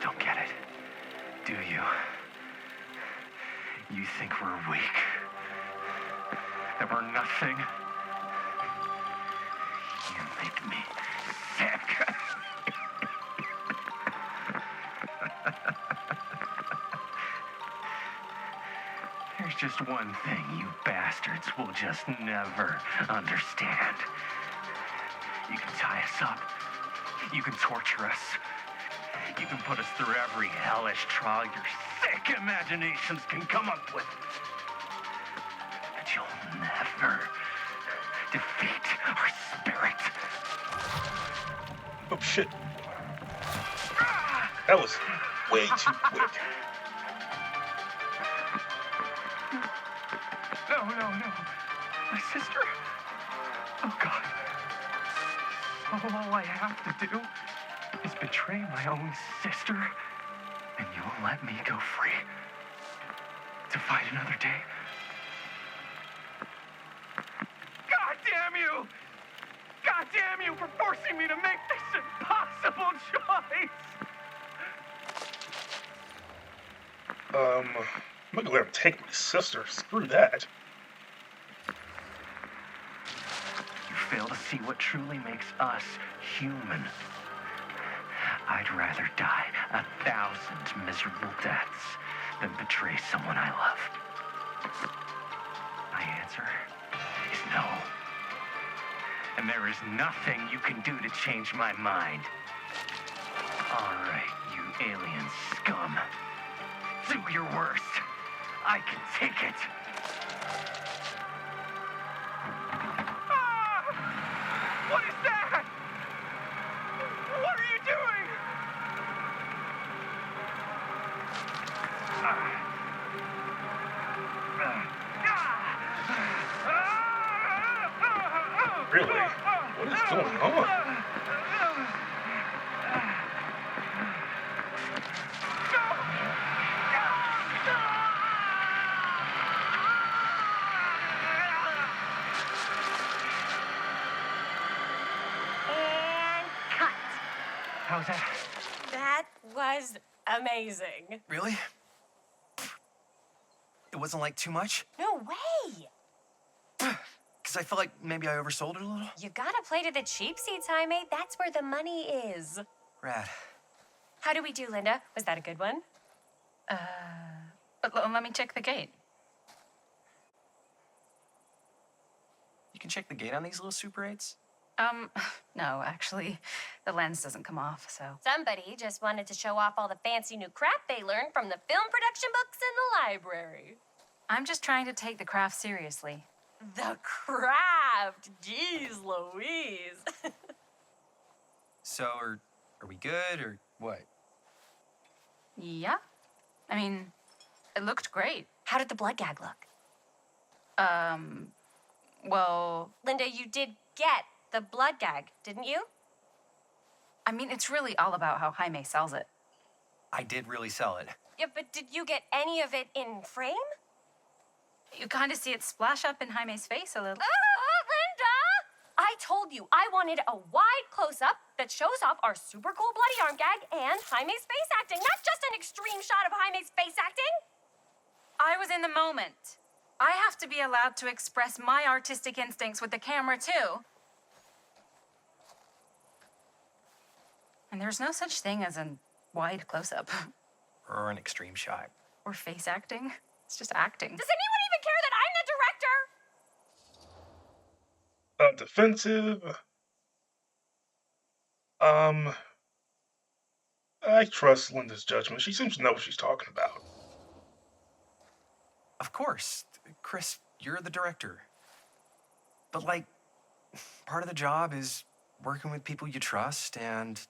don't get it, do you? You think we're weak? That we're nothing? You make me sick. There's just one thing you bastards will just never understand. You can tie us up. You can torture us. You can put us through every hellish trial your sick imaginations can come up with. But you'll never defeat our spirit. Oh shit. That was way too quick. No. My sister? Oh, God. All I have to do is betray my own sister, and you will let me go free to fight another day. God damn you! God damn you for forcing me to make this impossible choice! I'm not gonna let him take my sister. Screw that. You fail to see what truly makes us human. I'd rather die 1,000 miserable deaths than betray someone I love. My answer is no. And there is nothing you can do to change my mind. All right, you alien scum. Do your worst. I can take it. Ah! What is that? What are you doing? Really? What is going on? And cut. How's that? That was amazing. Really? It wasn't like too much? No way. Because I felt like maybe I oversold it a little? You gotta play to the cheap seats, Jaime. That's where the money is. Rad. How do we do, Linda? Was that a good one? Let me check the gate. You can check the gate on these little Super 8s? No, actually, the lens doesn't come off, so. Somebody just wanted to show off all the fancy new crap they learned from the film production books in the library. I'm just trying to take the craft seriously. The craft! Jeez Louise. So, are we good, or what? Yeah? I mean, it looked great. How did the blood gag look? Well, Linda, you did get the blood gag, didn't you? I mean, it's really all about how Jaime sells it. I did really sell it. Yeah, but did you get any of it in frame? You kind of see it splash up in Jaime's face a little. Linda! I told you I wanted a wide close-up that shows off our super cool bloody arm gag and Jaime's face acting, not just an extreme shot of Jaime's face acting. I was in the moment. I have to be allowed to express my artistic instincts with the camera, too. And there's no such thing as a wide close-up. Or an extreme shot. Or face acting. It's just acting. Does anyone even care that I'm the director? Defensive. I trust Linda's judgment. She seems to know what she's talking about. Of course. Chris, you're the director. But, like, part of the job is working with people you trust, and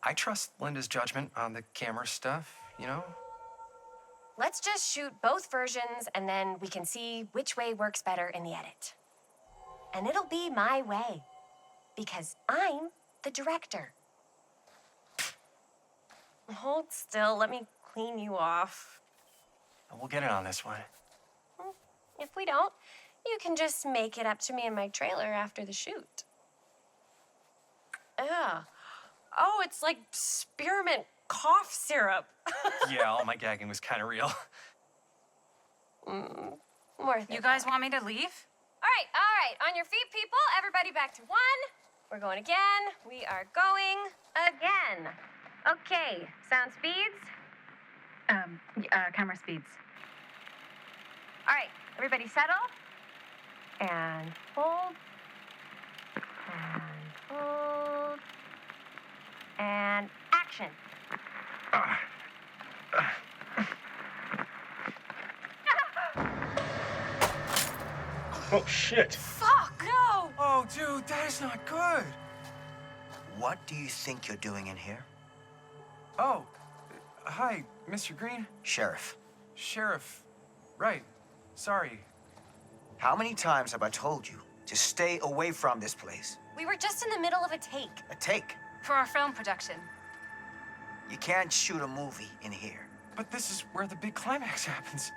I trust Linda's judgment on the camera stuff, you know? Let's just shoot both versions, and then we can see which way works better in the edit. And it'll be my way, because I'm the director. Hold still, let me clean you off. We'll get it on this one. If we don't, you can just make it up to me in my trailer after the shoot. Yeah. Oh, it's like spearmint cough syrup. Yeah, all my gagging was kind of real. Worth it. You guys want me to leave? All right. On your feet, people. Everybody back to 1. We're going again. We are going again. Okay, sound speeds. Camera speeds. All right, everybody settle. And hold. And hold. And action. Oh, shit. Fuck! No! Oh, dude, that is not good. What do you think you're doing in here? Oh, hi, Mr. Green. Sheriff, Sheriff. Right. Sorry. how many times have I told you to stay away from this place? We were just in the middle of a take. A take. For our film production. You can't shoot a movie in here. But this is where the big climax happens.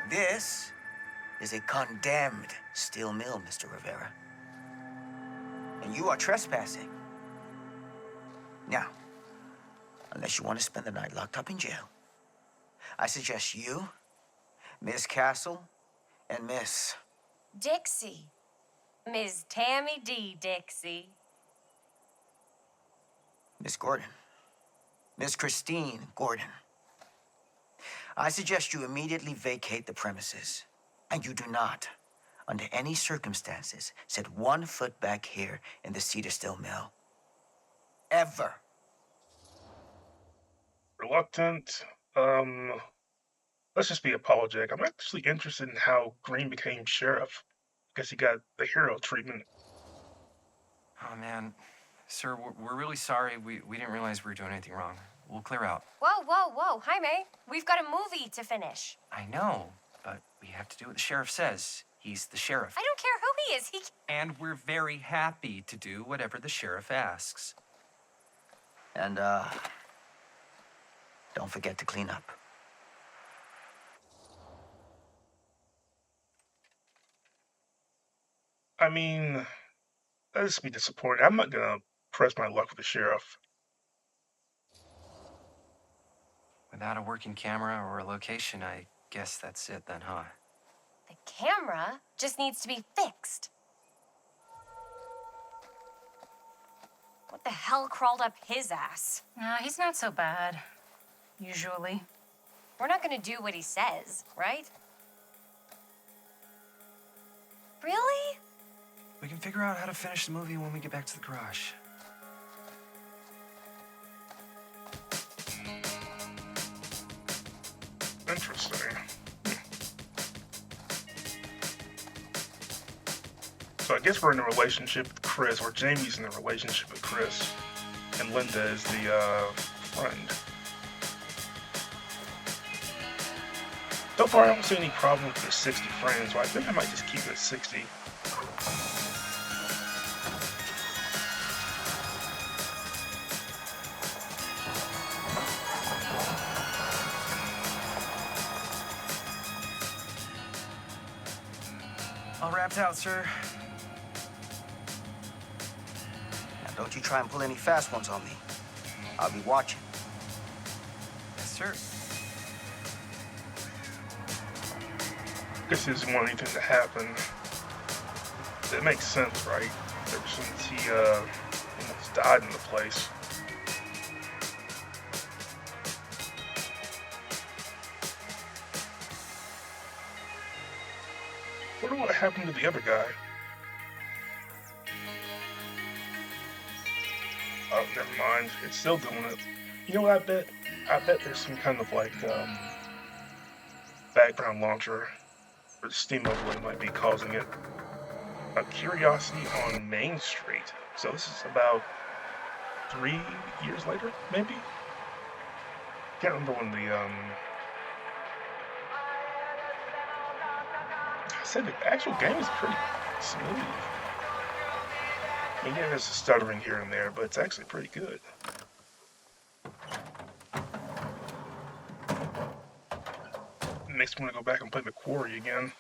This is a condemned steel mill, Mr. Rivera. And you are trespassing. Now, unless you want to spend the night locked up in jail, I suggest you, Miss Castle, and Miss... Dixie. Ms. Tammy D. Dixie. Miss Gordon. Miss Christine Gordon. I suggest you immediately vacate the premises. And you do not, under any circumstances, set 1 foot back here in the Cedar Still Mill. Ever. Reluctant. Let's just be apologetic. I'm actually interested in how Green became sheriff. Guess he got the hero treatment. Oh, man. Sir, we're really sorry. We didn't realize we were doing anything wrong. We'll clear out. Whoa. Jaime, we've got a movie to finish. I know, but we have to do what the sheriff says. He's the sheriff. I don't care who he is. And we're very happy to do whatever the sheriff asks. And, don't forget to clean up. I mean, I'd just be disappointed. I'm not gonna press my luck with the sheriff. Without a working camera or a location, I guess that's it then, huh? The camera just needs to be fixed. What the hell crawled up his ass? He's not so bad. Usually. We're not gonna do what he says, right? Really? We can figure out how to finish the movie when we get back to the garage. Interesting. So I guess we're in a relationship with Chris, or Jamie's in a relationship with Chris, and Linda is the friend. So far, I don't see any problem with the 60 friends, so I think I might just keep it at 60. All wrapped out, sir. Now, don't you try and pull any fast ones on me. I'll be watching. Yes, sir. Guess he doesn't want anything to happen. It makes sense, right? Ever since he almost died in the place. Wonder what happened to the other guy. Oh, never mind. It's still doing it. You know what I bet? I bet there's some kind of like background launcher, or the Steam overlay might be causing it. A Curiosity on Main Street. So this is about 3 years later, maybe? Can't remember when the I said the actual game is pretty smooth. I mean, yeah, there's a stuttering here and there, but it's actually pretty good. Makes me want to go back and play the Quarry again.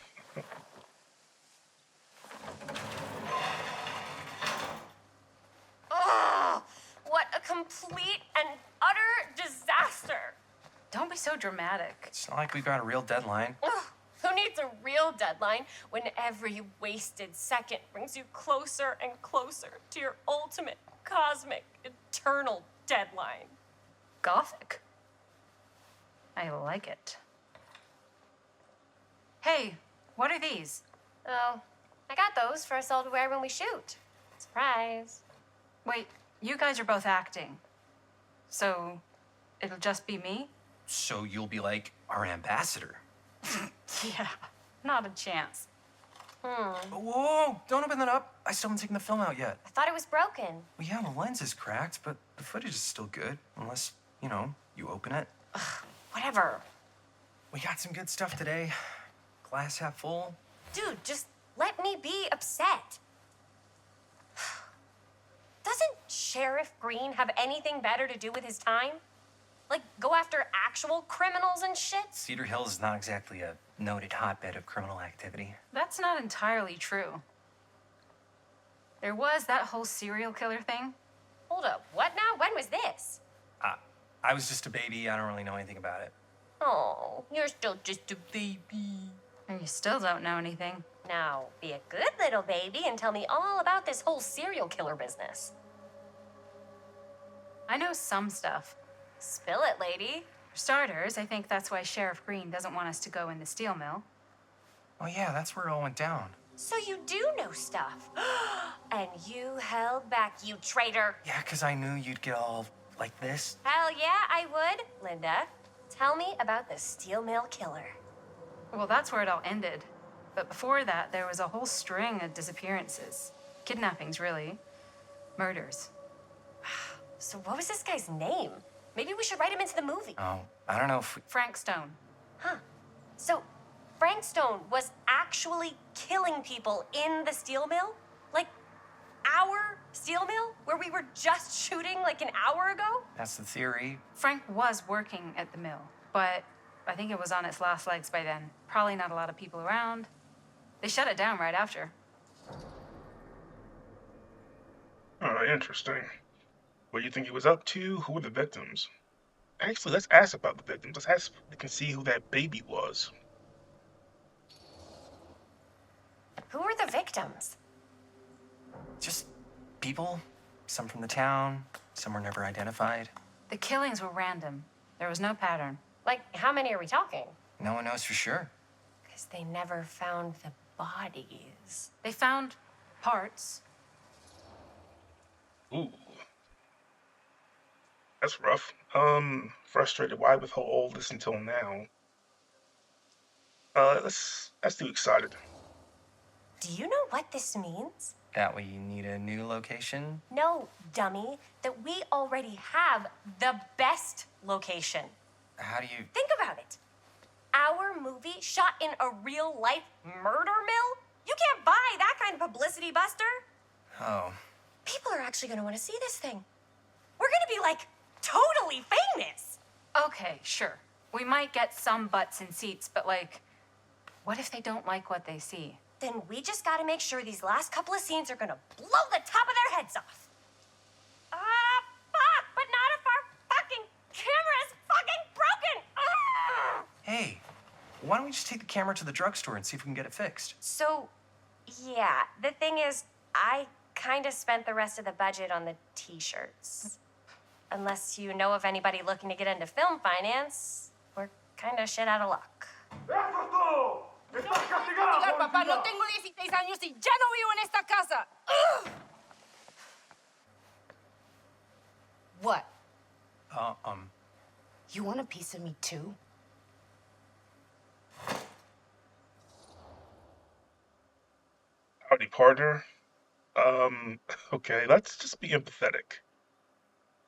Oh, what a complete and utter so dramatic. It's not like we've got a real deadline. Ugh, who needs a real deadline when every wasted second brings you closer and closer to your ultimate, cosmic, eternal deadline? Gothic. I like it. Hey, what are these? Oh, I got those for us all to wear when we shoot. Surprise. Wait, you guys are both acting. So, it'll just be me? So you'll be like our ambassador. Yeah, not a chance. Whoa, don't open that up. I still haven't taken the film out yet. I thought it was broken. Well, yeah, the lens is cracked, but the footage is still good. Unless, you open it. Whatever. We got some good stuff today. Glass half full. Dude, just let me be upset. Doesn't Sheriff Green have anything better to do with his time? Like, go after actual criminals and shit? Cedar Hills is not exactly a noted hotbed of criminal activity. That's not entirely true. There was that whole serial killer thing. Hold up, what now? When was this? I was just a baby. I don't really know anything about it. Oh, you're still just a baby. And you still don't know anything. Now, be a good little baby and tell me all about this whole serial killer business. I know some stuff. Spill it, lady. For starters, I think that's why Sheriff Green doesn't want us to go in the steel mill. Oh, yeah, that's where it all went down. So you do know stuff. And you held back, you traitor. Yeah, because I knew you'd get all like this. Hell yeah, I would. Linda, tell me about the steel mill killer. Well, that's where it all ended. But before that, there was a whole string of disappearances. Kidnappings, really. Murders. So what was this guy's name? Maybe we should write him into the movie. Oh, I don't know if we... Frank Stone. Huh. So Frank Stone was actually killing people in the steel mill? Like our steel mill? Where we were just shooting like an hour ago? That's the theory. Frank was working at the mill, but I think it was on its last legs by then. Probably not a lot of people around. They shut it down right after. Interesting. What do you think he was up to? Who were the victims? Actually, let's ask about the victims. Let's ask if we can see who that baby was. Who were the victims? Just people. Some from the town. Some were never identified. The killings were random. There was no pattern. Like, how many are we talking? No one knows for sure. Because they never found the bodies. They found parts. Ooh. That's rough. Frustrated. Why withhold all this until now? That's too excited. Do you know what this means? That we need a new location? No, dummy. That we already have the best location. How do you... Think about it. Our movie shot in a real-life murder mill? You can't buy that kind of publicity, Buster. Oh. People are actually going to want to see this thing. We're going to be, like, totally famous. Okay, sure. We might get some butts in seats, but like, what if they don't like what they see? Then we just got to make sure these last couple of scenes are going to blow the top of their heads off. Fuck, but not if our fucking camera is fucking broken. Hey, why don't we just take the camera to the drugstore and see if we can get it fixed? So, yeah, the thing is, I kind of spent the rest of the budget on the t-shirts. Unless you know of anybody looking to get into film finance, we're kind of shit out of luck. Papá, no tengo 16 años y ya no vivo en esta casa. Ugh! What? You want a piece of me too? Howdy, partner. Okay, let's just be empathetic.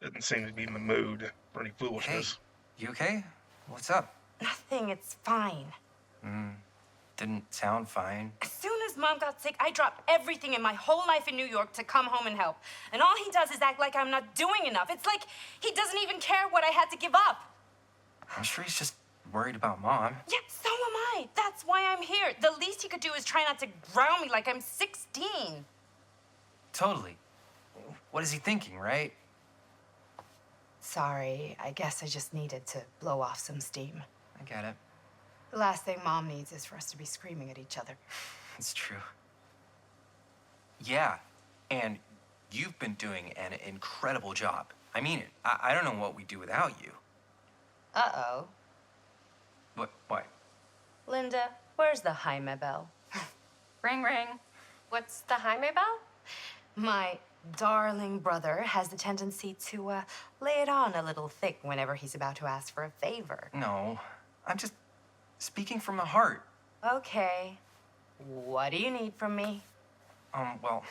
Didn't seem to be in the mood for any Hey, foolishness. you okay? What's up? Nothing, it's fine. Didn't sound fine. As soon as Mom got sick, I dropped everything in my whole life in New York to come home and help. And all he does is act like I'm not doing enough. It's like he doesn't even care what I had to give up. I'm sure he's just worried about Mom. Yeah, so am I. That's why I'm here. The least he could do is try not to ground me like I'm 16. Totally. What is he thinking, right? Sorry, I guess I just needed to blow off some steam. I get it. The last thing Mom needs is for us to be screaming at each other. It's true. Yeah, and you've been doing an incredible job. I mean it. I don't know what we'd do without you. Uh-oh. What? Linda, where's the Jaime bell? Ring, ring. What's the Jaime bell? My darling brother has the tendency to lay it on a little thick whenever he's about to ask for a favor. No, I'm just speaking from the heart. Okay. What do you need from me? Well,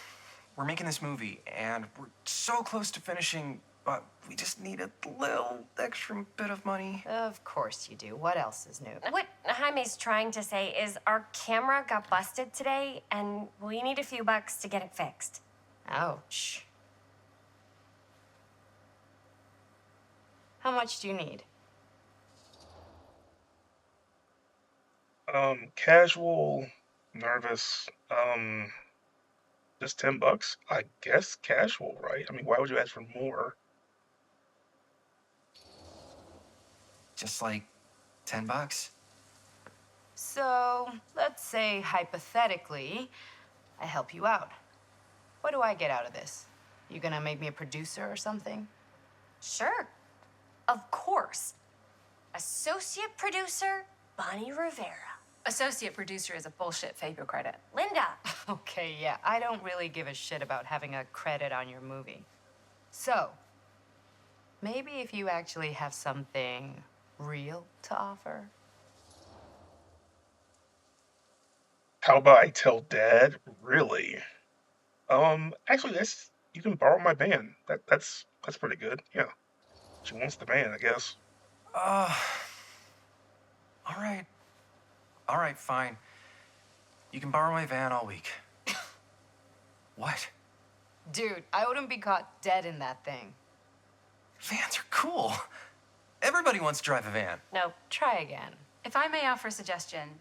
we're making this movie, and we're so close to finishing, but we just need a little extra bit of money. Of course you do. What else is new? What Jaime's trying to say is our camera got busted today, and we need a few bucks to get it fixed. Ouch. How much do you need? Casual, nervous, just $10. I guess casual, right? I mean, why would you ask for more? Just like $10. So, let's say hypothetically, I help you out. What do I get out of this? You gonna make me a producer or something? Sure. Of course. Associate producer, Bonnie Rivera. Associate producer is a bullshit Faber credit. Linda. Okay, yeah, I don't really give a shit about having a credit on your movie. So, maybe if you actually have something real to offer? How about I tell Dad? Really? Actually, you can borrow my van. That's pretty good. Yeah, she wants the van, I guess. All right. All right, fine. You can borrow my van all week. What? Dude, I wouldn't be caught dead in that thing. Vans are cool. Everybody wants to drive a van. No. Try again. If I may offer a suggestion,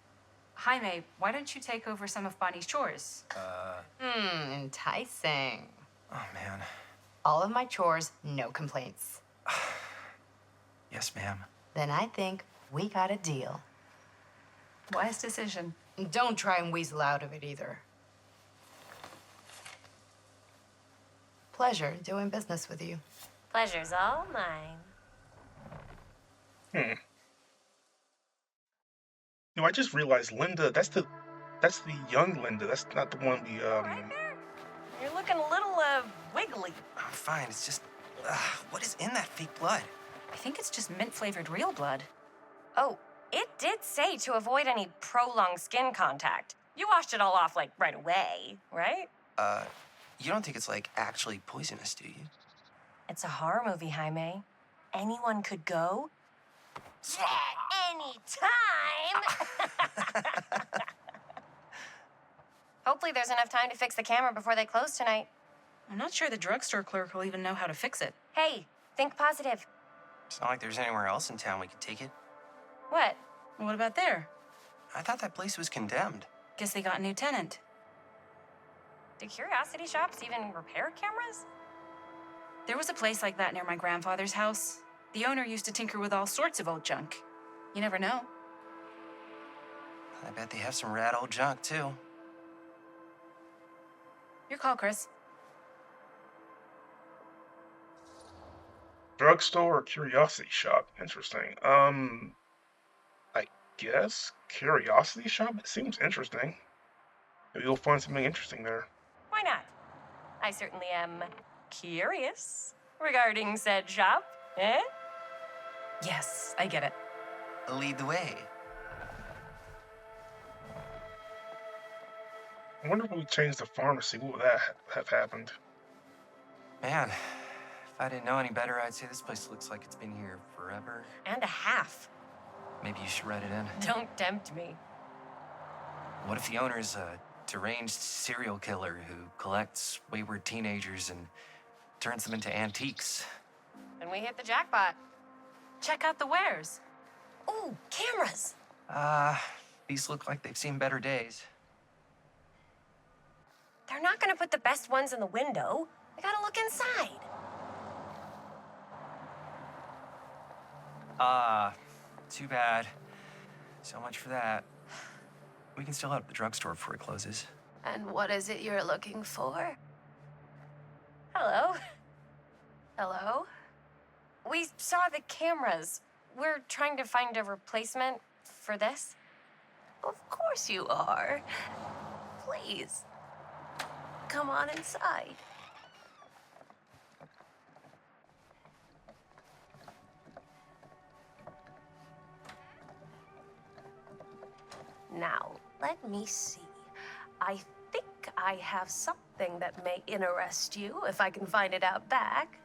Jaime, why don't you take over some of Bonnie's chores? Enticing. Oh, man. All of my chores, no complaints. Yes, ma'am. Then I think we got a deal. Wise decision. Don't try and weasel out of it either. Pleasure doing business with you. Pleasure's all mine. No, I just realized Linda. That's the young Linda. That's not the one we Right there. You're looking a little, wiggly. I'm fine. It's just, what is in that fake blood? I think it's just mint-flavored real blood. Oh, it did say to avoid any prolonged skin contact. You washed it all off, like, right away, right? You don't think it's, like, actually poisonous, do you? It's a horror movie, Jaime. Anyone could go. Yeah, anytime! Hopefully there's enough time to fix the camera before they close tonight. I'm not sure the drugstore clerk will even know how to fix it. Hey, think positive. It's not like there's anywhere else in town we could take it. What? What about there? I thought that place was condemned. Guess they got a new tenant. Do curiosity shops even repair cameras? There was a place like that near my grandfather's house. The owner used to tinker with all sorts of old junk. You never know. I bet they have some rad old junk, too. Your call, Chris. drugstore or curiosity shop. Interesting. I guess curiosity shop. It seems interesting. Maybe you'll find something interesting there. Why not? I certainly am curious regarding said shop, eh? Yes, I get it. Lead the way. I wonder if we changed the pharmacy, what would that have happened? Man, if I didn't know any better, I'd say this place looks like it's been here forever. And a half. Maybe you should write it in. Don't tempt me. What if the owner's a deranged serial killer who collects wayward teenagers and turns them into antiques? And we hit the jackpot. Check out the wares. Ooh, cameras. These look like they've seen better days. They're not gonna put the best ones in the window. I gotta look inside. Too bad. So much for that. We can still head up the drugstore before it closes. And what is it you're looking for? Hello? Hello? We saw the cameras. We're trying to find a replacement for this. Of course you are. Please, come on inside. Now, let me see. I think I have something that may interest you, if I can find it out back.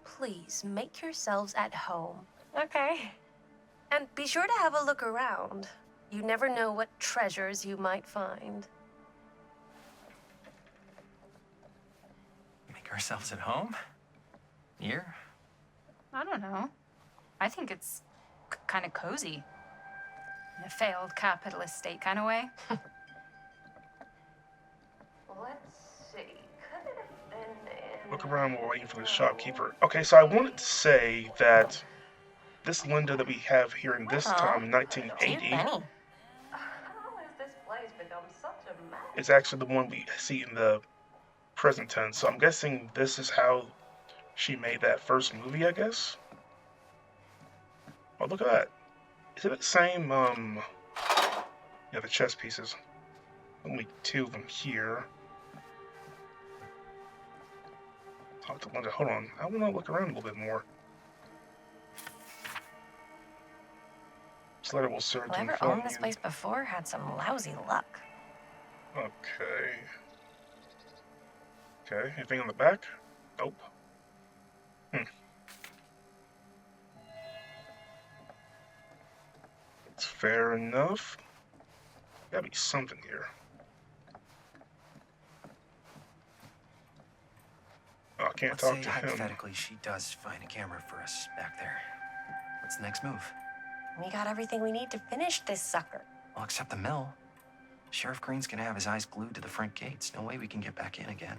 Please make yourselves at home. Okay. And be sure to have a look around. You never know what treasures you might find. Make ourselves at home? Here? I don't know. I think it's kind of cozy. In a failed capitalist state kind of way. Let's see. Could it have been in... Look around while waiting for the shopkeeper. Okay, so I wanted to say that this Linda that we have here in this time in 1980 How has this place become such a mess? is actually the one we see in the present tense. So I'm guessing this is how she made that first movie, I guess. Oh, look at that. Is it the same, yeah, the chess pieces. Only 2 of them here. Talk to Linda. Hold on. I want to look around a little bit more. This letter will serve to Whoever inform owned this you. place before had some lousy luck. Okay. Okay, anything on the back? Nope. It's fair enough. Gotta be something here. Oh, I can't Let's talk say to him. hypothetically she does find a camera for us back there. What's the next move? We got everything we need to finish this sucker. Well, except the mill. Sheriff Green's gonna have his eyes glued to the front gates. No way we can get back in again.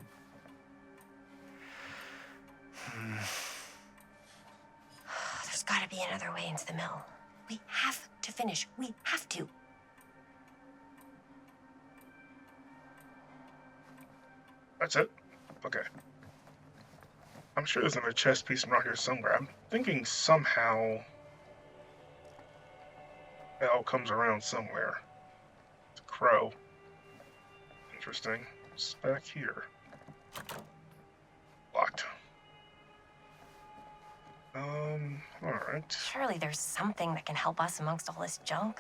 There's gotta be another way into the mill. We have to finish. We have to. That's it? Okay. I'm sure there's another chess piece around here somewhere. I'm thinking somehow it all comes around somewhere. It's a crow. Interesting. It's back here. Locked. Alright. Surely there's something that can help us amongst all this junk.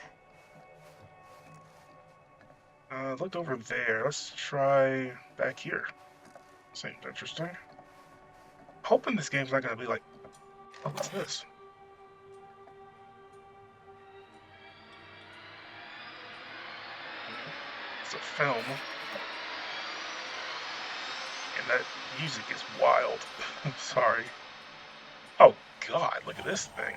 Looked over there. Let's try back here. Seems interesting. Hoping this game's not gonna be like, oh, what's this? It's a film. And that music is wild. I'm sorry. Oh God, look at this thing.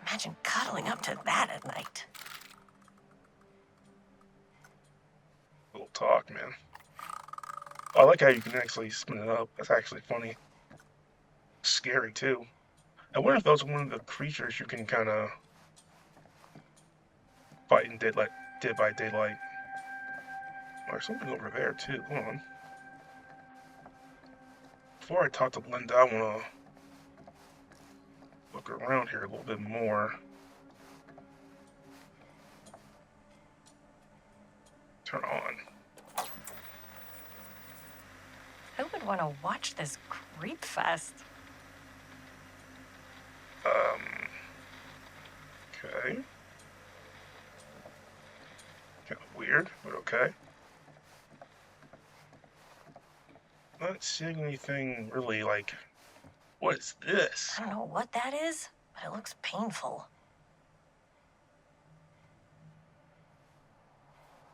Imagine cuddling up to that at night. Little talk, man. Oh, I like how you can actually spin it up. That's actually funny. Scary, too. I wonder if those are one of the creatures you can kind of fight in Dead by Daylight. There's something over there, too. Hold on. Before I talk to Linda, I want to look around here a little bit more. Turn on. Who would want to watch this creep fest? Okay. Kind of weird, but okay. Not seeing anything really like, what is this? I don't know what that is, but it looks painful.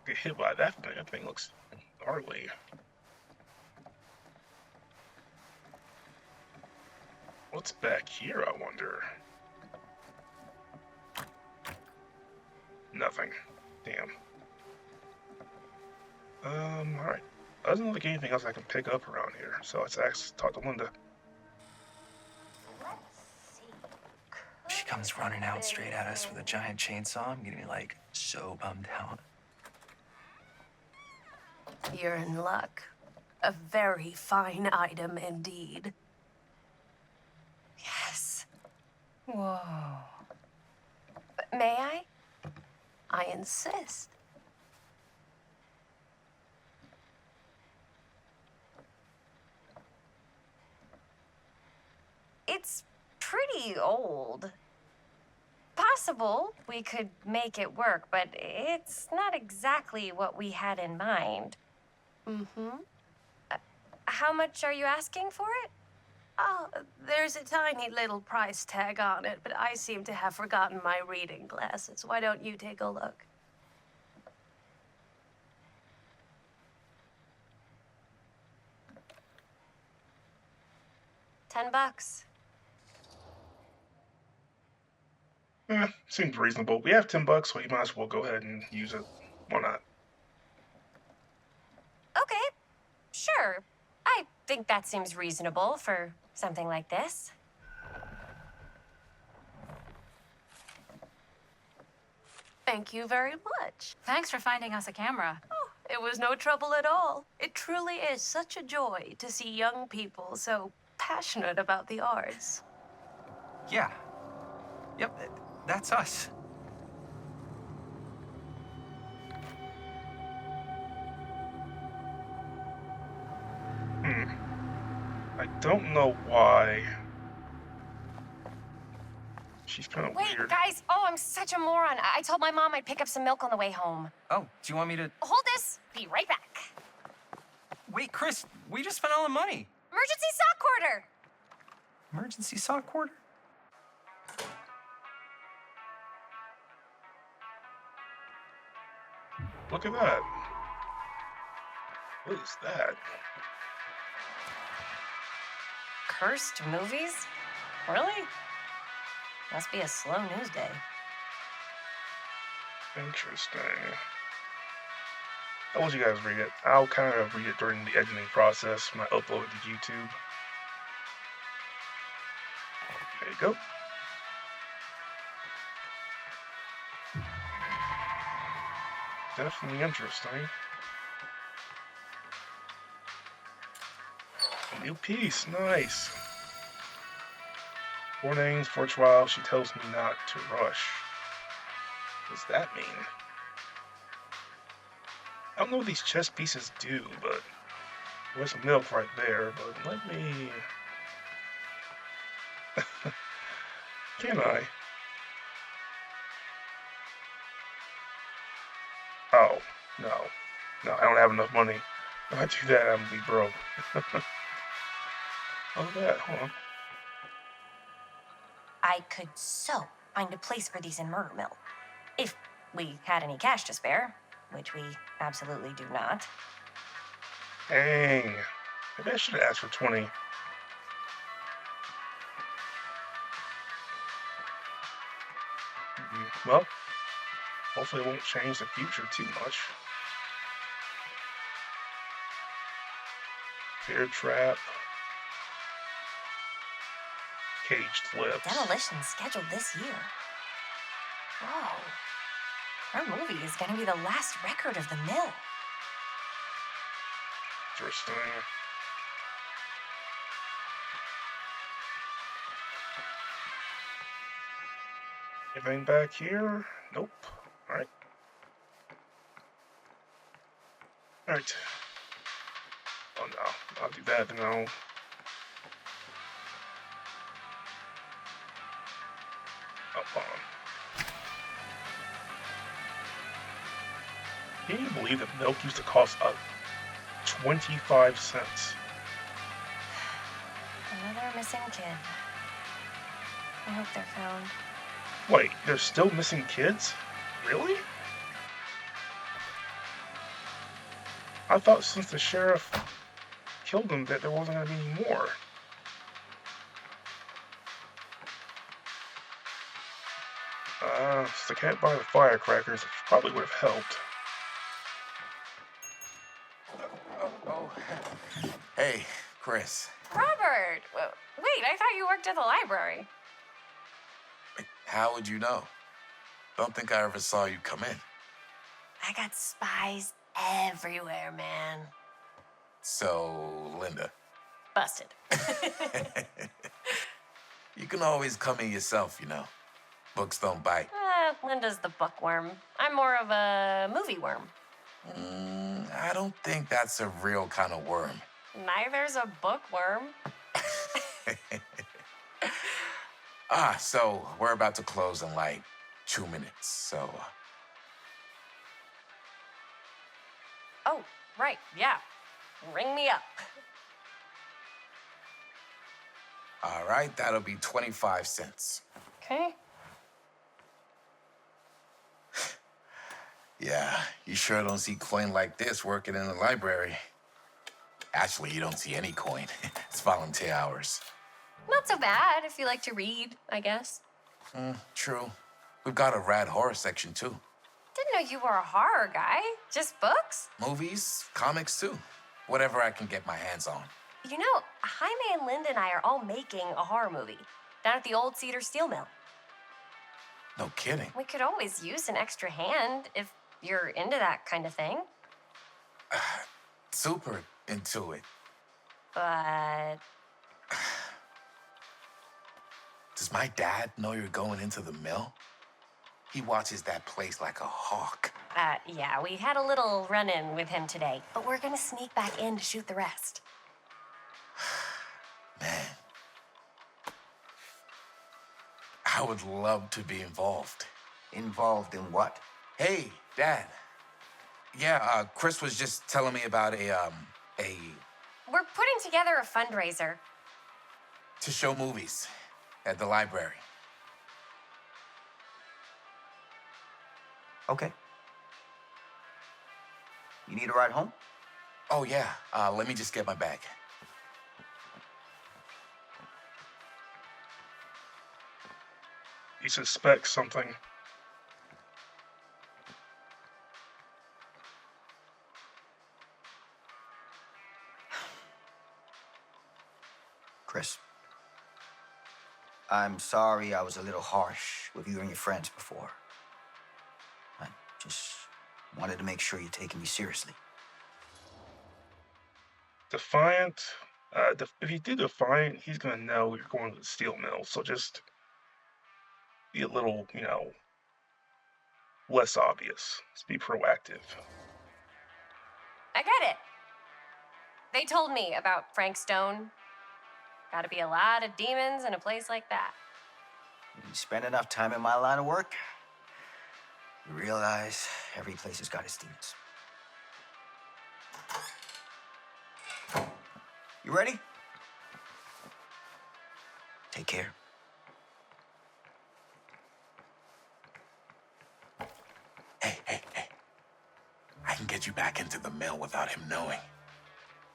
Get hit by that thing. That thing looks gnarly. What's back here, I wonder? Nothing. Damn. Alright. Doesn't look like anything else I can pick up around here, so let's talk to Linda. Let's see. comes running out straight at us with a giant chainsaw, I'm gonna be like so bummed out. You're in luck. A very fine item indeed. Yes. Whoa. May I? I insist. It's pretty old. Possible we could make it work, but it's not exactly what we had in mind. Mm-hmm. How much are you asking for it? Oh, there's a tiny little price tag on it, but I seem to have forgotten my reading glasses. Why don't you take a look? $10. Seems reasonable. We have $10, so you might as well go ahead and use it. Why not? Okay, sure. I think that seems reasonable for something like this. Thank you very much. Thanks for finding us a camera. Oh, it was no trouble at all. It truly is such a joy to see young people so passionate about the arts. Yeah. Yep, that's us. I don't know why. She's kind of Wait, weird. guys. Oh, I'm such a moron. I told my mom I'd pick up some milk on the way home. Oh, do you want me to... Hold this. Be right back. Wait, Chris, we just spent all the money. Emergency sock quarter. Emergency sock quarter? Look at that. What is that? Cursed movies? Really? Must be a slow news day. Interesting. I'll let you guys read it. I'll kind of read it during the editing process when I upload it to YouTube. There you go. Definitely interesting. A new piece, nice. Warnings for trial, she tells me not to rush. What does that mean? I don't know what these chess pieces do, but there's some milk right there, but let me... Can I? Oh, no. No, I don't have enough money. If I do that, I'm gonna be broke. Oh, that, hold on. I could so find a place for these in Murder Mill. If we had any cash to spare, which we absolutely do not. Dang. Maybe I should have asked for 20. Well, hopefully it won't change the future too much. Fear trap. Caged lips. Demolition scheduled this year. Whoa. Our movie is gonna be the last record of the mill. Interesting. Anything back here? Nope. Alright. Alright. Oh no, I'll do that then I'll... Up on. Can you believe that milk used to cost 25 cents? Another missing kid. I hope they're found. Wait, they're still missing kids? Really? I thought since the sheriff killed them that there wasn't going to be any more. Since I can't buy the firecrackers, it probably would have helped. Oh. Hey, Chris. Robert! Wait, I thought you worked at the library. How would you know? Don't think I ever saw you come in. I got spies everywhere, man. So, Linda, Busted. you can always come in yourself, you know. Books don't bite. Linda's the bookworm. I'm more of a movie worm. I don't think that's a real kind of worm. Neither's a bookworm. So we're about to close in like 2 minutes, so... Oh, right, yeah. Ring me up. All right, that'll be 25 cents. Okay. Yeah, you sure don't see coin like this working in the library. Actually, you don't see any coin. It's volunteer hours. Not so bad if you like to read, I guess. True. We've got a rad horror section, too. Didn't know you were a horror guy. Just books? Movies, comics, too. Whatever I can get my hands on. You know, Jaime and Linda and I are all making a horror movie down at the old Cedar Steel Mill. No kidding. We could always use an extra hand if you're into that kind of thing. Super into it. But Does my dad know you're going into the mill? He watches that place like a hawk. yeah, we had a little run-in with him today, but we're gonna sneak back in to shoot the rest. Man. I would love to be involved. Involved in what? Hey, Dad. Yeah, Chris was just telling me about We're putting together a fundraiser. to show movies at the library. Okay. You need a ride home? Oh, yeah. Let me just get my bag. He suspects something. Chris, I'm sorry I was a little harsh with you and your friends before. I just wanted to make sure you're taking me seriously. Defiant. If you do Defiant, he's gonna know you're going to the steel mill. So just be a little, less obvious. Just be proactive. I get it. They told me about Frank Stone. Gotta be a lot of demons in a place like that. You spend enough time in my line of work, you realize every place has got its demons. You ready? Take care. Hey. I can get you back into the mill without him knowing.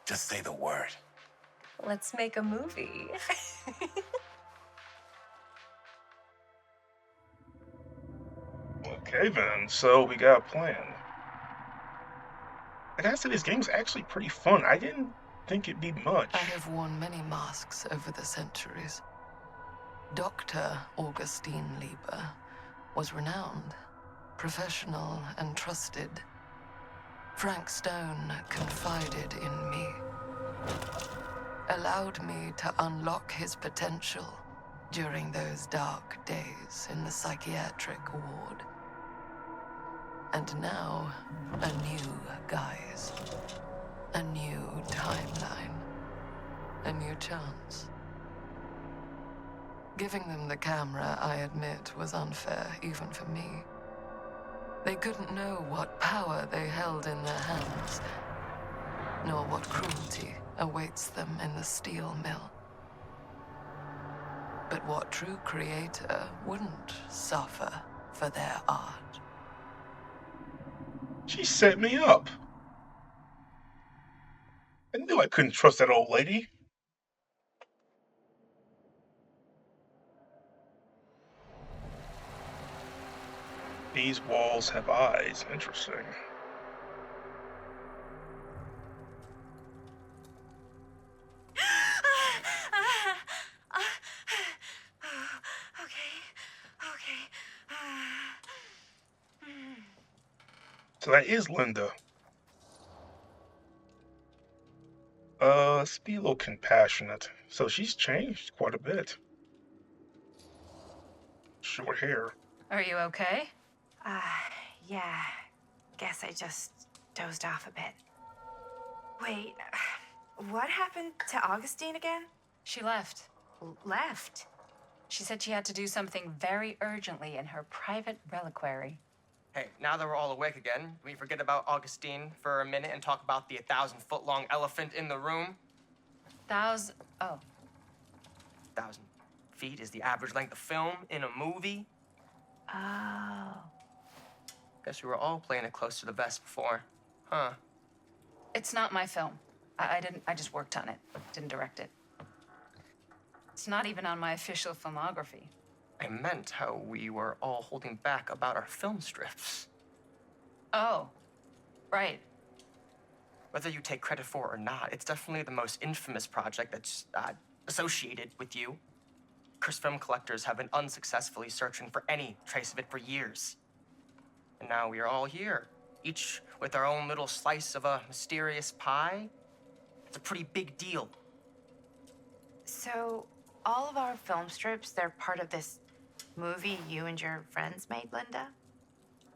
Just say the word. Let's make a movie. Okay then, so we got a plan. I gotta say, this game's actually pretty fun. I didn't think it'd be much. I have worn many masks over the centuries. Dr. Augustine Lieber was renowned, professional, and trusted. Frank Stone confided in me, allowed me to unlock his potential during those dark days in the psychiatric ward. And now, a new guise, a new timeline, a new chance. Giving them the camera, I admit, was unfair even for me. They couldn't know what power they held in their hands, nor what cruelty awaits them in the steel mill. But what true creator wouldn't suffer for their art? She set me up. I knew I couldn't trust that old lady. These walls have eyes. Interesting. Okay. So that is Linda. Let's be a little compassionate. So she's changed quite a bit. Short hair. Are you okay? Yeah. Guess I just dozed off a bit. Wait, what happened to Augustine again? She left. Left? She said she had to do something very urgently in her private reliquary. Hey, now that we're all awake again, can we forget about Augustine for a minute and talk about the 1,000-foot-long elephant in the room? Oh. 1,000 feet is the average length of film in a movie. Oh. Guess we were all playing it close to the vest before, huh? It's not my film. I just worked on it. Didn't direct it. It's not even on my official filmography. I meant how we were all holding back about our film strips. Oh, right. Whether you take credit for it or not, it's definitely the most infamous project that's associated with you. Cursed film collectors have been unsuccessfully searching for any trace of it for years. And now we are all here, each with our own little slice of a mysterious pie. It's a pretty big deal. So, all of our film strips, they're part of this movie you and your friends made, Linda?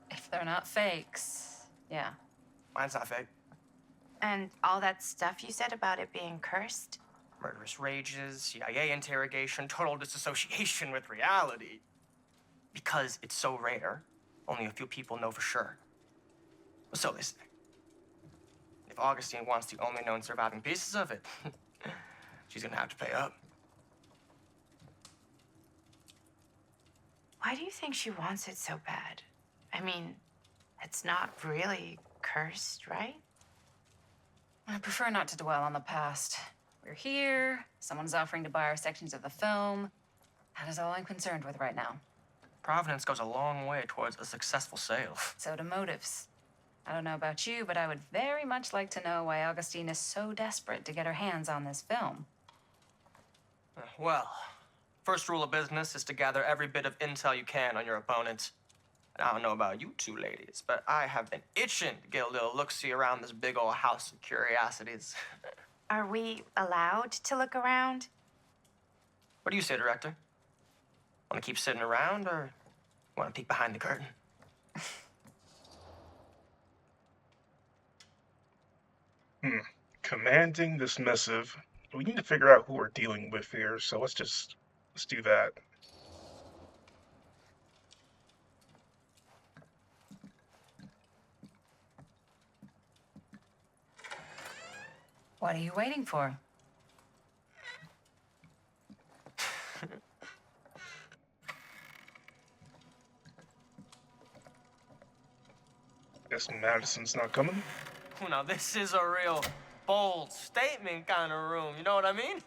If they're not fakes, yeah. Mine's not fake. And all that stuff you said about it being cursed? Murderous rages, CIA interrogation, total disassociation with reality. Because it's so rare, only a few people know for sure. So they say. If Augustine wants the only known surviving pieces of it, she's gonna have to pay up. Why do you think she wants it so bad? I mean, it's not really cursed, right? I prefer not to dwell on the past. We're here, someone's offering to buy our sections of the film. That is all I'm concerned with right now. Providence goes a long way towards a successful sale. So do motives. I don't know about you, but I would very much like to know why Augustine is so desperate to get her hands on this film. Well, first rule of business is to gather every bit of intel you can on your opponent. And I don't know about you two ladies, but I have been itching to get a little look-see around this big old house of curiosities. Are we allowed to look around? What do you say, director? Want to keep sitting around, or want to peek behind the curtain? Commanding, dismissive. We need to figure out who we're dealing with here, so let's do that. What are you waiting for? Guess Madison's not coming. Well, now, this is a real bold statement kind of room, you know what I mean?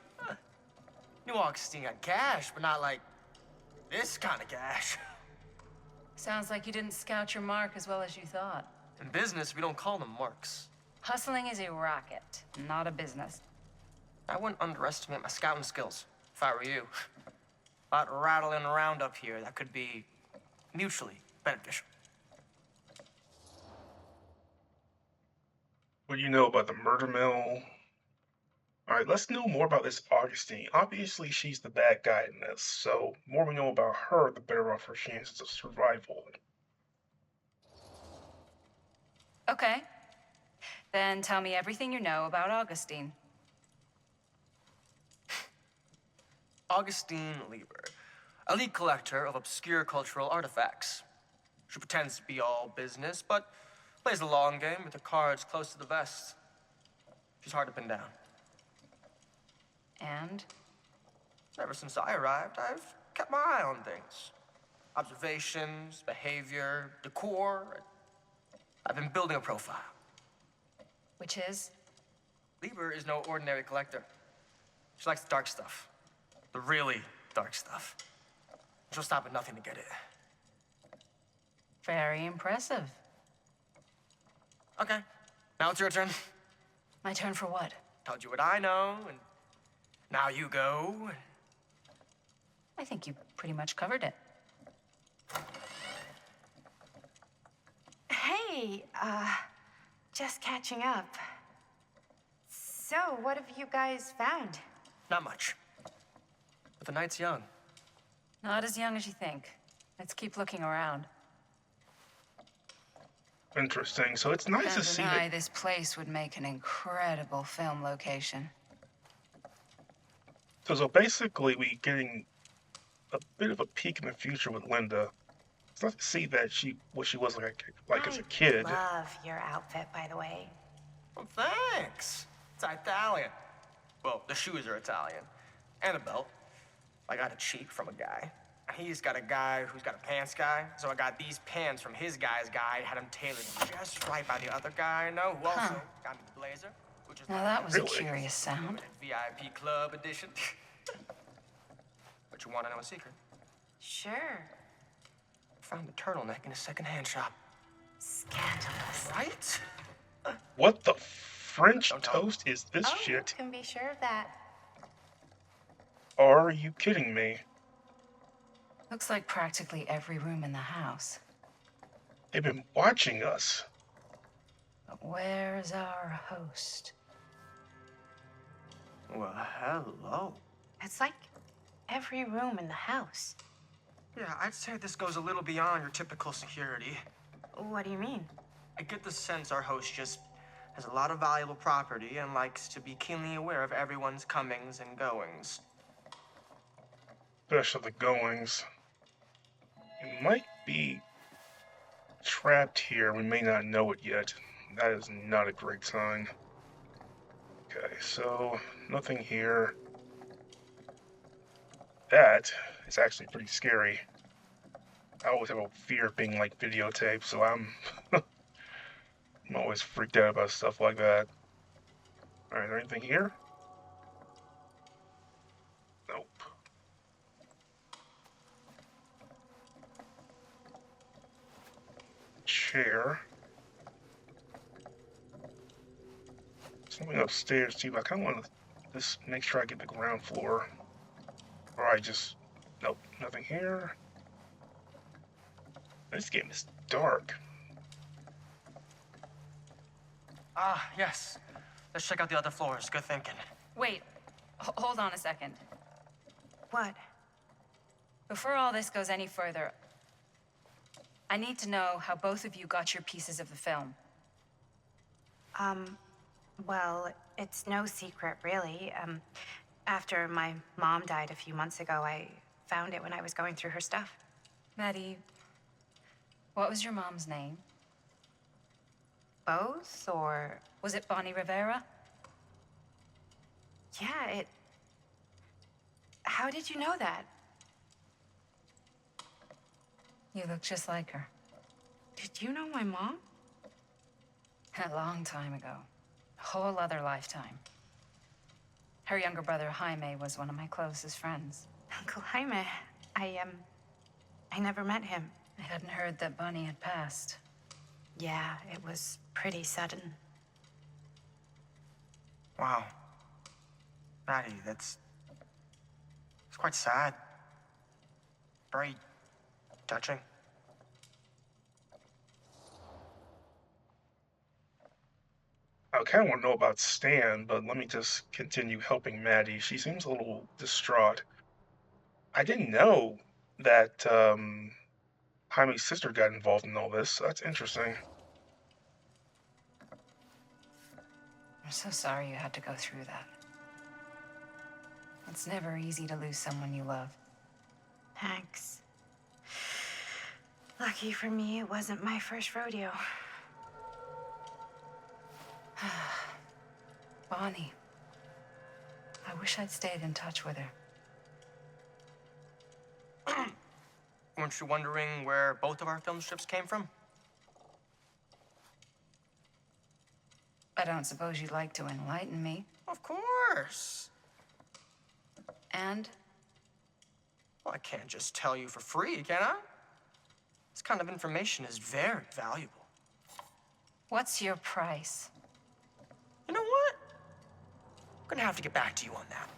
New Augustine got cash, but not like this kind of cash. Sounds like you didn't scout your mark as well as you thought. In business, we don't call them marks. Hustling is a racket, not a business. I wouldn't underestimate my scouting skills, if I were you. A lot rattling around up here that could be mutually beneficial. What do you know about the murder mill? Alright, let's know more about this Augustine. Obviously, she's the bad guy in this, so the more we know about her, the better off her chances of survival. Okay. Then tell me everything you know about Augustine. Augustine Lieber, elite collector of obscure cultural artifacts. She pretends to be all business, but plays the long game with her cards close to the vest. She's hard to pin down. And? Ever since I arrived, I've kept my eye on things. Observations, behavior, decor. I've been building a profile. Which is? Lieber is no ordinary collector. She likes the dark stuff. The really dark stuff. She'll stop at nothing to get it. Very impressive. Okay, now it's your turn. My turn for what? Told you what I know, and now you go. I think you pretty much covered it. Hey, Hey, just catching up. So, what have you guys found? Not much. But the night's young. Not as young as you think. Let's keep looking around. Interesting. So it's nice to Can't see deny that. this place would make an incredible film location. So basically, we getting a bit of a peek in the future with Linda. It's nice to see that what she was like as a kid. Love your outfit, by the way. Well, thanks. It's Italian. Well, the shoes are Italian. And a belt. I got it cheap from a guy. He's got a guy who's got a pants guy. So I got these pants from his guy's guy, had them tailored just right by the other guy I know, who also got me the blazer, which is Now that was Really? a curious sound. VIP club edition. But you want to know a secret? Sure. Found the turtleneck in a secondhand shop. Scandalous. Right? What the French Don't tell me. toast is this Oh, shit? can be sure of that. Are you kidding me? Looks like practically every room in the house. They've been watching us. But where's our host? Well, hello. It's like every room in the house. Yeah, I'd say this goes a little beyond your typical security. What do you mean? I get the sense our host just has a lot of valuable property and likes to be keenly aware of everyone's comings and goings. Especially the goings. It might be trapped here. We may not know it yet. That is not a great sign. Okay, so nothing here. That is actually pretty scary. I always have a fear of being like videotaped, so I'm I'm always freaked out about stuff like that. Alright, anything here? Nope. Chair. Something upstairs too, but I kinda wanna just make sure I get the ground floor. Or I just nope, nothing here. This game is dark. Ah, yes. Let's check out the other floors. Good thinking. Wait, hold on a second. What? Before all this goes any further, I need to know how both of you got your pieces of the film. Well, it's no secret, really. After my mom died a few months ago, I found it when I was going through her stuff. Maddie, what was your mom's name? Both, or... Was it Bonnie Rivera? Yeah, How did you know that? You look just like her. Did you know my mom? A long time ago. A whole other lifetime. Her younger brother, Jaime, was one of my closest friends. Uncle Jaime. I never met him. I hadn't heard that Bonnie had passed. Yeah, it was pretty sudden. Wow. Maddie, it's quite sad. Very touching. I kind of want to know about Stan, but let me just continue helping Maddie. She seems a little distraught. I didn't know that Jaime's sister got involved in all this. That's interesting. I'm so sorry you had to go through that. It's never easy to lose someone you love. Thanks. Lucky for me, it wasn't my first rodeo. Bonnie. I wish I'd stayed in touch with her. Weren't you wondering where both of our film strips came from? I don't suppose you'd like to enlighten me. Of course. And? Well, I can't just tell you for free, can I? This kind of information is very valuable. What's your price? You know what? I'm gonna have to get back to you on that.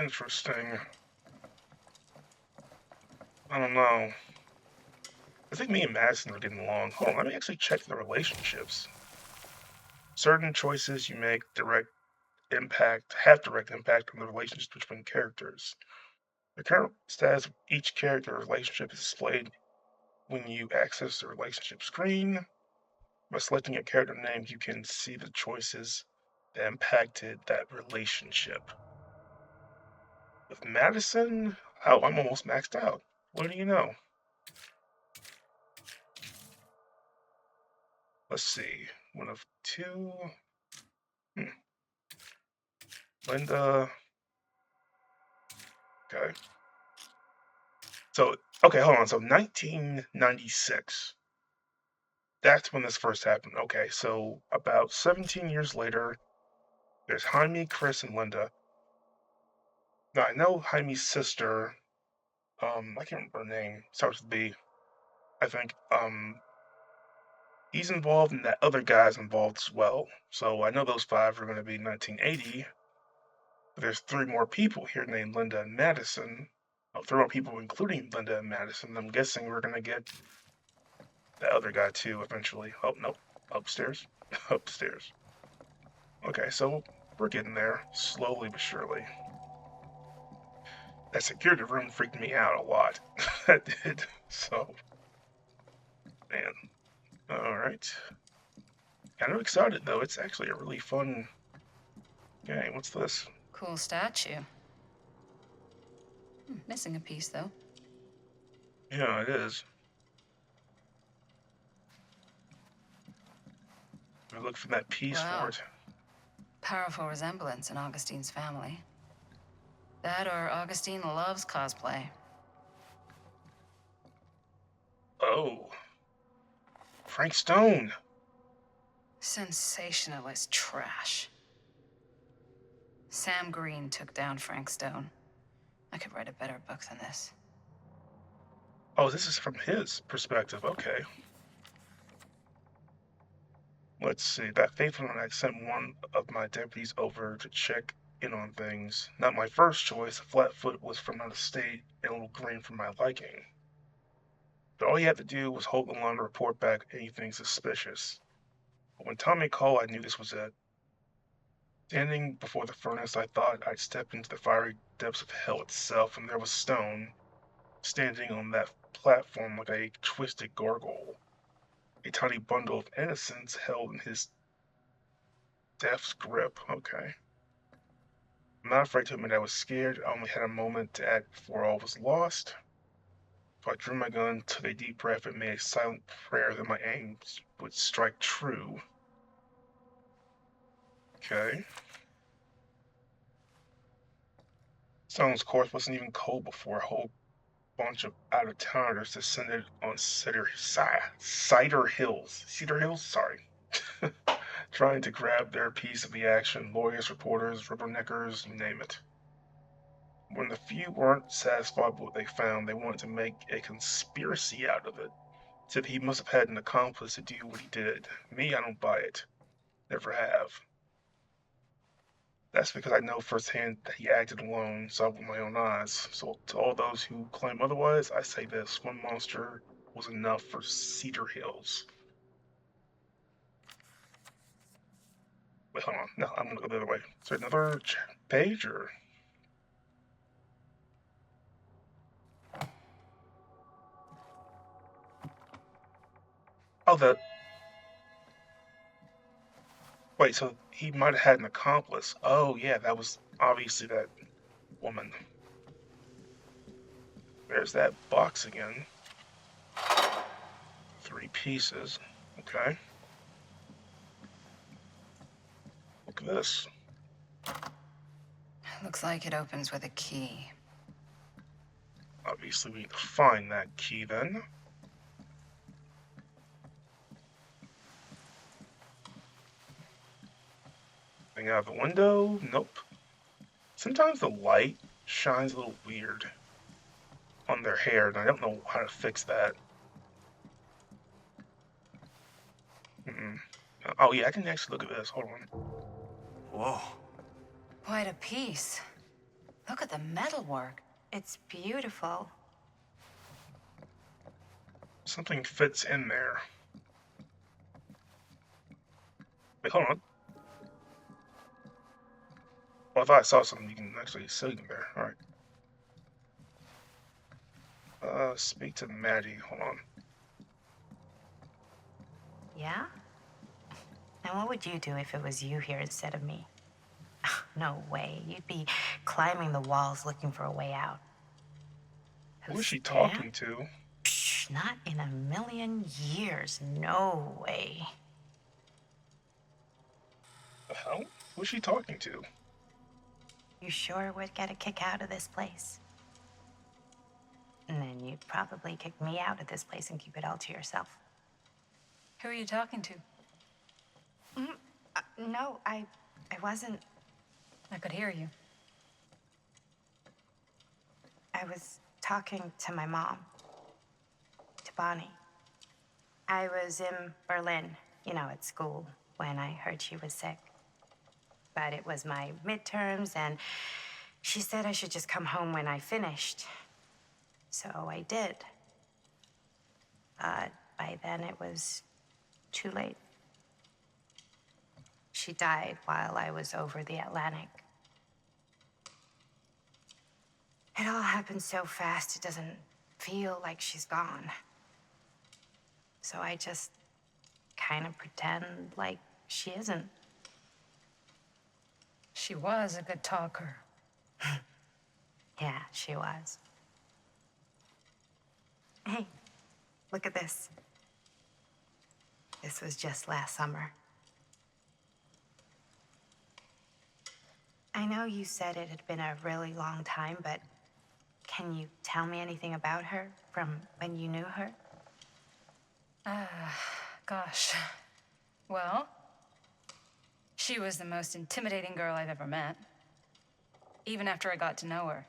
Interesting. I don't know. I think me and Madison are getting along. Hold on, let me actually check the relationships. Certain choices you make have direct impact on the relationships between characters. The current status of each character relationship is displayed when you access the relationship screen. By selecting a character name, you can see the choices that impacted that relationship. With Madison, oh, I'm almost maxed out. What do you know? Let's see. One of two. Linda. Okay. So, okay, hold on. So 1996. That's when this first happened. Okay, so about 17 years later, there's Jaime, Chris, and Linda. Now, I know Jaime's sister, I can't remember her name, starts with B, I think. He's involved and that other guy's involved as well. So I know those five are going to be 1980. But there's three more people here named Linda and Madison. Oh, three more people, including Linda and Madison. I'm guessing we're going to get the other guy too eventually. Oh, nope. Upstairs. Upstairs. Okay, so we're getting there, slowly but surely. That security room freaked me out a lot. That did. So, man. Alright. Kind of excited, though. It's actually a really fun game. What's this? Cool statue. Missing a piece, though. Yeah, it is. I look for that piece for it. Powerful resemblance in Augustine's family. That or Augustine loves cosplay. Oh. Frank Stone. Sensationalist trash. Sam Green took down Frank Stone. I could write a better book than this. Oh, this is from his perspective. Okay. Let's see. That fateful night, I sent one of my deputies over to check in on things. Not my first choice. Flatfoot was from out of state and a little green for my liking. But all he had to do was hold the line to report back anything suspicious. But when Tommy called, I knew this was it. Standing before the furnace, I thought I'd step into the fiery depths of hell itself, and there was Stone, standing on that platform like a twisted gargoyle. A tiny bundle of innocence held in his death's grip. Okay. I'm not afraid to admit I was scared. I only had a moment to act before all was lost. So I drew my gun, took a deep breath, and made a silent prayer that my aim would strike true. Okay. Stone's corpse wasn't even cold before a whole bunch of out-of-towners descended on Cedar Hills. Cedar Hills? Sorry. Trying to grab their piece of the action. Lawyers, reporters, rubberneckers, you name it. When the few weren't satisfied with what they found, they wanted to make a conspiracy out of it. Said he must have had an accomplice to do what he did. Me, I don't buy it. Never have. That's because I know firsthand that he acted alone, saw with my own eyes. So to all those who claim otherwise, I say this: one monster was enough for Cedar Hills. Wait, hold on. No, I'm gonna go the other way. Is there another page or? Oh, wait, so he might have had an accomplice. Oh, yeah, that was obviously that woman. There's that box again. 3 pieces. Okay. Look at this. Looks like it opens with a key. Obviously, we need to find that key then. Thing out of the window? Nope. Sometimes the light shines a little weird on their hair, and I don't know how to fix that. Oh yeah, I can actually look at this. Hold on. Whoa. Quite a piece. Look at the metalwork. It's beautiful. Something fits in there. Wait, hold on. Well, I thought I saw something you can actually see in there. Alright. Speak to Maddie. Hold on. Yeah? And what would you do if it was you here instead of me? No way. You'd be climbing the walls looking for a way out. Who is she talking to? Psh, not in a million years. No way. The hell? Who is she talking to? You sure would get a kick out of this place. And then you'd probably kick me out of this place and keep it all to yourself. Who are you talking to? No, I wasn't. I could hear you. I was talking to my mom, to Bonnie. I was in Berlin, at school, when I heard she was sick. But it was my midterms, and she said I should just come home when I finished. So I did. But by then it was too late. She died while I was over the Atlantic. It all happened so fast, it doesn't feel like she's gone. So I just kind of pretend like she isn't. She was a good talker. Yeah, she was. Hey, look at this. This was just last summer. I know you said it had been a really long time, but can you tell me anything about her from when you knew her? Gosh. Well, she was the most intimidating girl I've ever met. Even after I got to know her.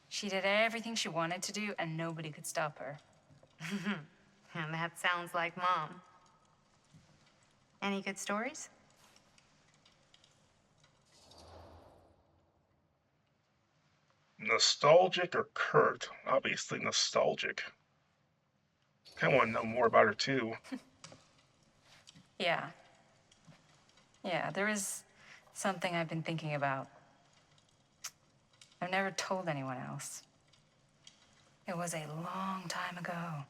She did everything she wanted to do, and nobody could stop her. And that sounds like Mom. Any good stories? Nostalgic or curt? Obviously nostalgic. Kind of want to know more about her too. Yeah. Yeah, there is something I've been thinking about. I've never told anyone else. It was a long time ago.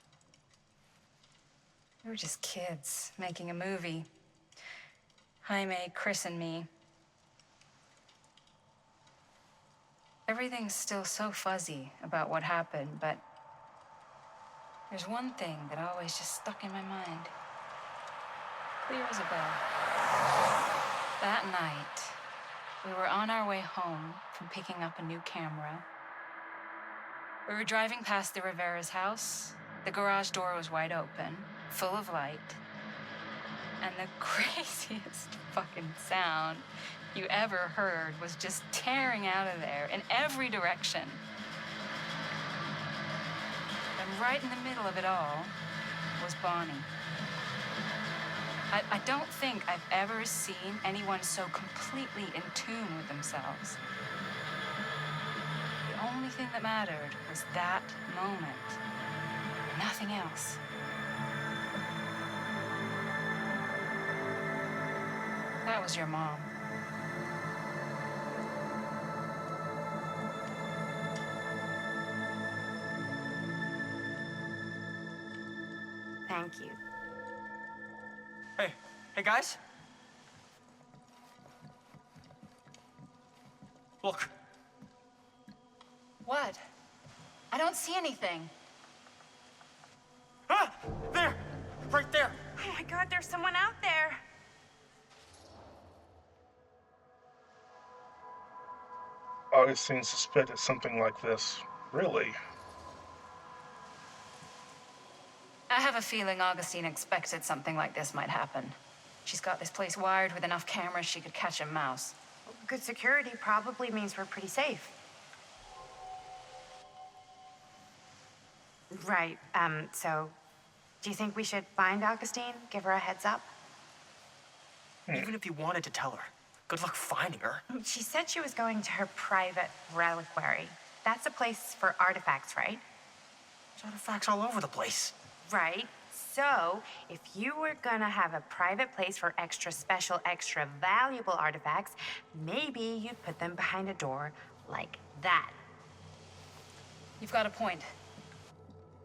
We were just kids making a movie. Jaime, Chris, and me. Everything's still so fuzzy about what happened, but there's one thing that always just stuck in my mind. Clear as a bell. That night, we were on our way home from picking up a new camera. We were driving past the Rivera's house. The garage door was wide open, full of light. And the craziest fucking sound you ever heard was just tearing out of there in every direction. And right in the middle of it all was Bonnie. I don't think I've ever seen anyone so completely in tune with themselves. The only thing that mattered was that moment. Nothing else. That was your mom. Thank you. Hey guys. Look. What? I don't see anything. Ah! There! Right there! Oh my God, there's someone out there. Augustine suspected something like this. Really? I have a feeling Augustine expected something like this might happen. She's got this place wired with enough cameras she could catch a mouse. Good security probably means we're pretty safe. Right, so do you think we should find Augustine? Give her a heads up? Even if you wanted to tell her, good luck finding her. She said she was going to her private reliquary. That's a place for artifacts, right? There's artifacts all over the place. Right. So, if you were gonna have a private place for extra special, extra valuable artifacts, maybe you'd put them behind a door like that. You've got a point.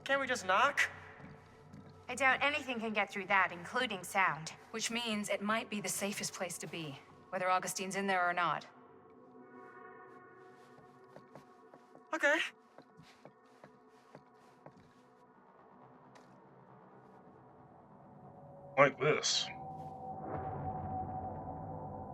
Can't we just knock? I doubt anything can get through that, including sound. Which means it might be the safest place to be, whether Augustine's in there or not. Okay. Like this.